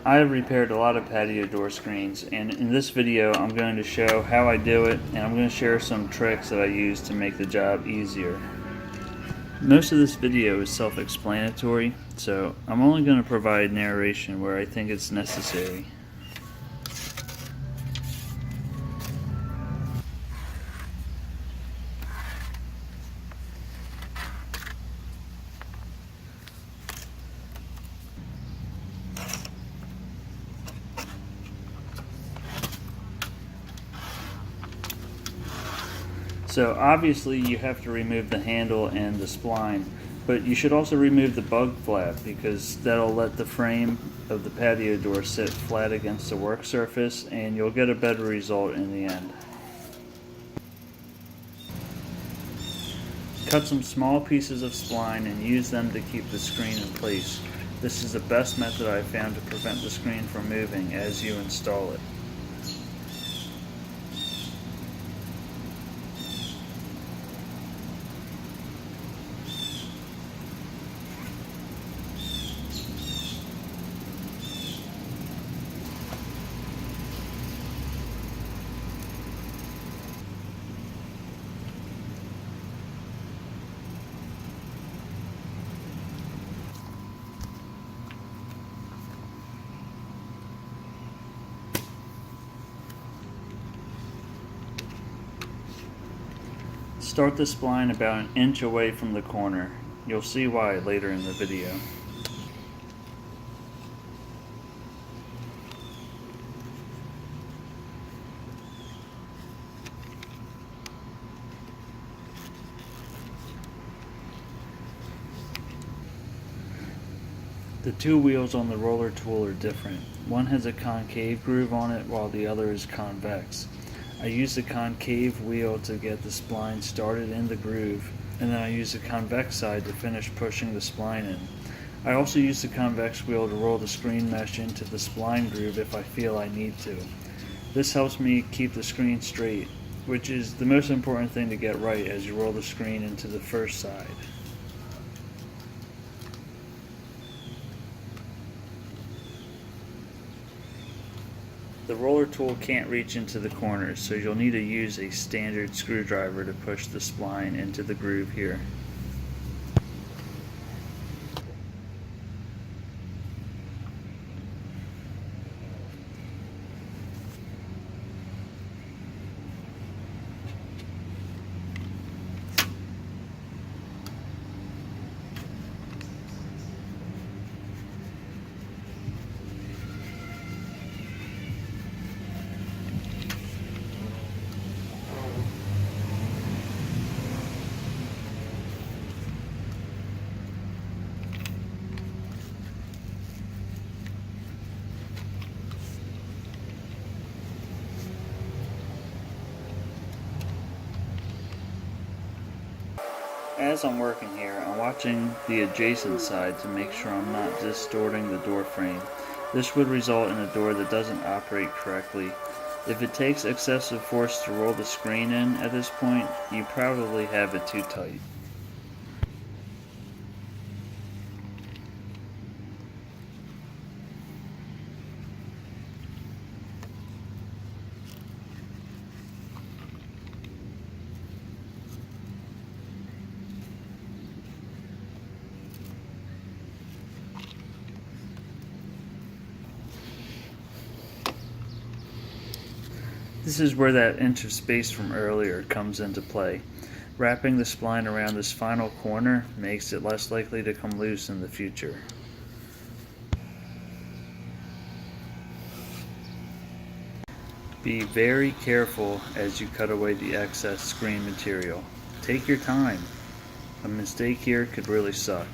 I have repaired a lot of patio door screens, and in this video I'm going to show how I do it, and I'm going to share some tricks that I use to make the job easier. Most of this video is self-explanatory, so I'm only going to provide narration where I think it's necessary. So obviously you have to remove the handle and the spline, but you should also remove the bug flap because that'll let the frame of the patio door sit flat against the work surface and you'll get a better result in the end. Cut some small pieces of spline and use them to keep the screen in place. This is the best method I've found to prevent the screen from moving as you install it. Start the spline about an inch away from the corner. You'll see why later in the video. The two wheels on the roller tool are different. One has a concave groove on it while the other is convex. I use the concave wheel to get the spline started in the groove, and then I use the convex side to finish pushing the spline in. I also use the convex wheel to roll the screen mesh into the spline groove if I feel I need to. This helps me keep the screen straight, which is the most important thing to get right as you roll the screen into the first side. The roller tool can't reach into the corners, so you'll need to use a standard screwdriver to push the spline into the groove here. As I'm working here, I'm watching the adjacent side to make sure I'm not distorting the door frame. This would result in a door that doesn't operate correctly. If it takes excessive force to roll the screen in at this point, you probably have it too tight. This is where that inch of space from earlier comes into play. Wrapping the spline around this final corner makes it less likely to come loose in the future. Be very careful as you cut away the excess screen material. Take your time. A mistake here could really suck.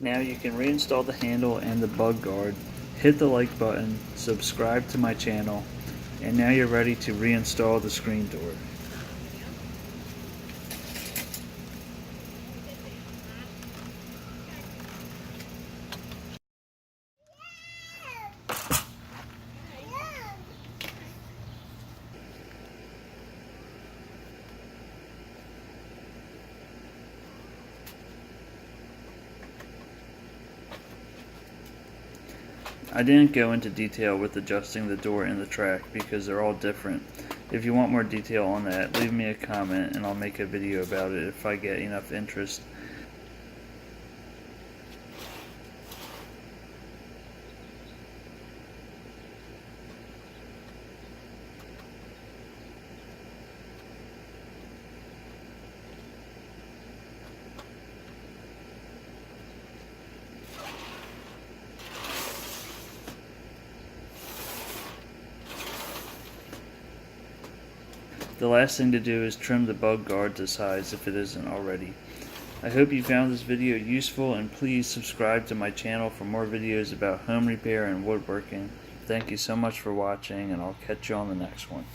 Now you can reinstall the handle and the bug guard, hit the like button, subscribe to my channel, And now you're ready to reinstall the screen door. I didn't go into detail with adjusting the door and the track because they're all different. If you want more detail on that, leave me a comment and I'll make a video about it if I get enough interest. The last thing to do is trim the bug guard to size if it isn't already. I hope you found this video useful, and please subscribe to my channel for more videos about home repair and woodworking. Thank you so much for watching, and I'll catch you on the next one.